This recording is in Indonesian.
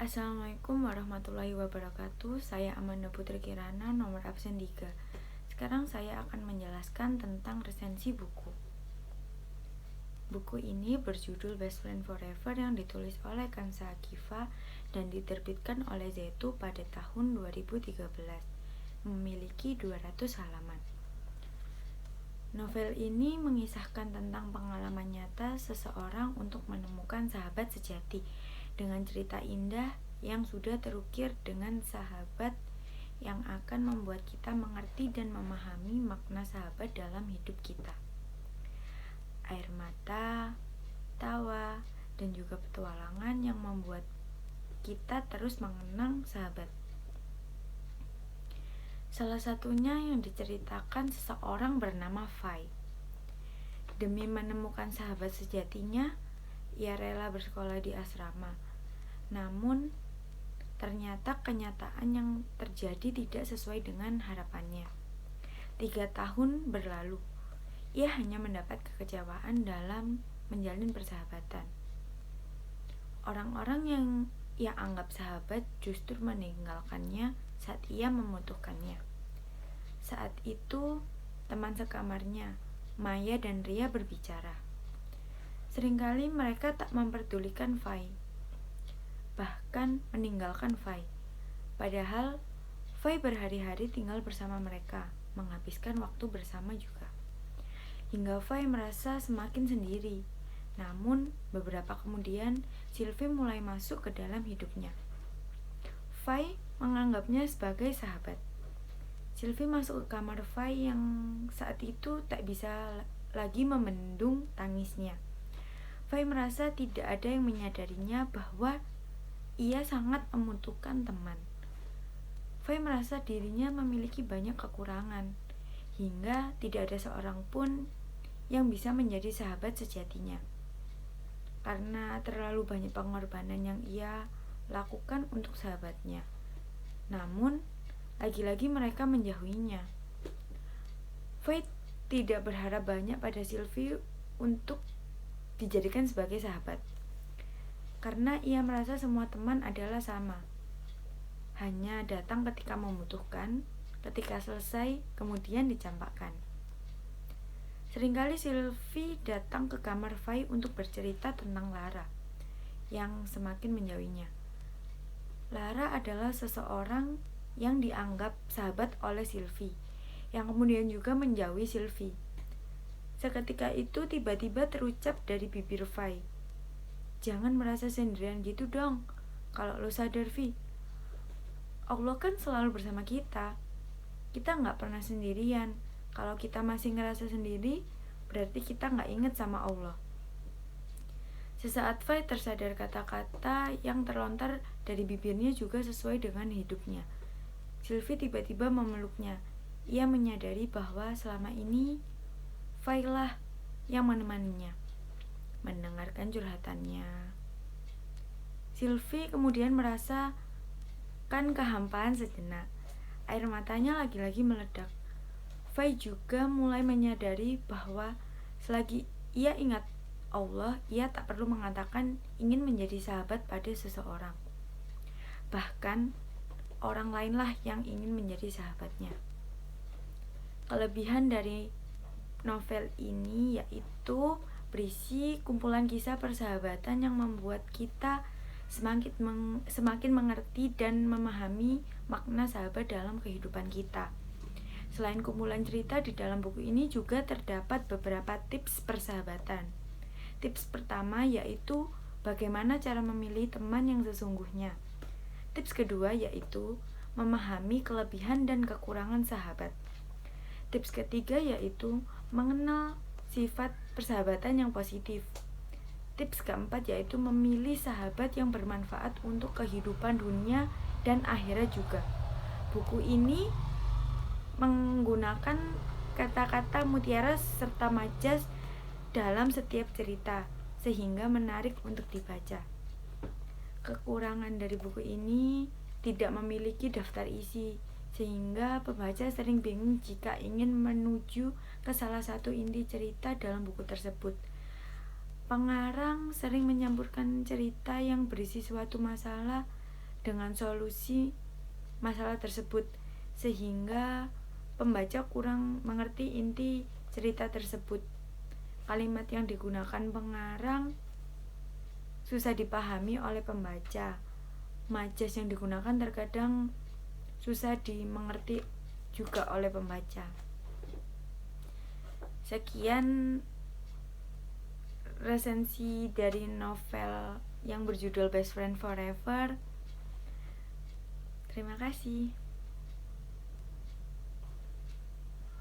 Assalamualaikum warahmatullahi wabarakatuh. Saya Amanda Putri Kirana, nomor absen 3. Sekarang saya akan menjelaskan tentang resensi buku. Buku ini berjudul Best Friend Forever yang ditulis oleh Kansa Akiva dan diterbitkan oleh Zetu pada tahun 2013. Memiliki 200 halaman. Novel ini mengisahkan tentang pengalaman nyata seseorang untuk menemukan sahabat sejati dengan cerita indah yang sudah terukir dengan sahabat yang akan membuat kita mengerti dan memahami makna sahabat dalam hidup kita. Air mata, tawa, dan juga petualangan yang membuat kita terus mengenang sahabat. Salah satunya yang diceritakan seseorang bernama Fai. Demi menemukan sahabat sejatinya, ia rela bersekolah di asrama. Namun, ternyata kenyataan yang terjadi tidak sesuai dengan harapannya. 3 tahun berlalu, ia hanya mendapat kekecewaan dalam menjalin persahabatan. Orang-orang yang ia anggap sahabat justru meninggalkannya saat ia membutuhkannya. Saat itu, teman sekamarnya, Maya dan Ria berbicara. Seringkali mereka tak memperdulikan Fai, bahkan meninggalkan Fai. Padahal Fai berhari-hari tinggal bersama mereka, menghabiskan waktu bersama juga. Hingga Fai merasa semakin sendiri. Namun, beberapa kemudian, Sylvie mulai masuk ke dalam hidupnya. Fai menganggapnya sebagai sahabat. Sylvie masuk ke kamar Fai yang saat itu tak bisa lagi membendung tangisnya. Fai merasa tidak ada yang menyadarinya bahwa ia sangat membutuhkan teman. Fai merasa dirinya memiliki banyak kekurangan, hingga tidak ada seorang pun yang bisa menjadi sahabat sejatinya. Karena terlalu banyak pengorbanan yang ia lakukan untuk sahabatnya. Namun, lagi-lagi mereka menjauhinya. Fai tidak berharap banyak pada Sylvie untuk dijadikan sebagai sahabat, karena ia merasa semua teman adalah sama, hanya datang ketika membutuhkan, ketika selesai kemudian dicampakkan. Seringkali Sylvie datang ke kamar Fai untuk bercerita tentang Lara yang semakin menjauhinya. Lara adalah seseorang yang dianggap sahabat oleh Sylvie, yang kemudian juga menjauhi Sylvie. Seketika itu tiba-tiba terucap dari bibir Fai, "Jangan merasa sendirian gitu dong. Kalau lo sadar, Vi, Allah kan selalu bersama kita. Kita gak pernah sendirian. Kalau kita masih ngerasa sendiri, berarti kita gak inget sama Allah." Sesaat Fai tersadar kata-kata yang terlontar dari bibirnya juga sesuai dengan hidupnya. Sylvie tiba-tiba memeluknya. Ia menyadari bahwa selama ini Fai lah yang menemaninya, mendengarkan curhatannya. Sylvie kemudian merasakan kehampaan sejenak. Air matanya lagi-lagi meledak. Fai juga mulai menyadari bahwa selagi ia ingat Allah, ia tak perlu mengatakan ingin menjadi sahabat pada seseorang. Bahkan, orang lainlah yang ingin menjadi sahabatnya. Kelebihan dari novel ini yaitu berisi kumpulan kisah persahabatan yang membuat kita semakin mengerti dan memahami makna sahabat dalam kehidupan kita. Selain kumpulan cerita, di dalam buku ini juga terdapat beberapa tips persahabatan. Tips pertama yaitu bagaimana cara memilih teman yang sesungguhnya. Tips kedua yaitu memahami kelebihan dan kekurangan sahabat. Tips ketiga yaitu mengenal sifat persahabatan yang positif. Tips keempat yaitu memilih sahabat yang bermanfaat untuk kehidupan dunia dan akhirat juga. Buku ini menggunakan kata-kata mutiara serta majas dalam setiap cerita, sehingga menarik untuk dibaca. Kekurangan dari buku ini tidak memiliki daftar isi, sehingga pembaca sering bingung jika ingin menuju ke salah satu inti cerita dalam buku tersebut. Pengarang sering menyampurkan cerita yang berisi suatu masalah dengan solusi masalah tersebut, sehingga pembaca kurang mengerti inti cerita tersebut. Kalimat yang digunakan pengarang susah dipahami oleh pembaca. Majas yang digunakan terkadang susah dimengerti juga oleh pembaca. Sekian resensi dari novel yang berjudul Best Friend Forever. Terima kasih.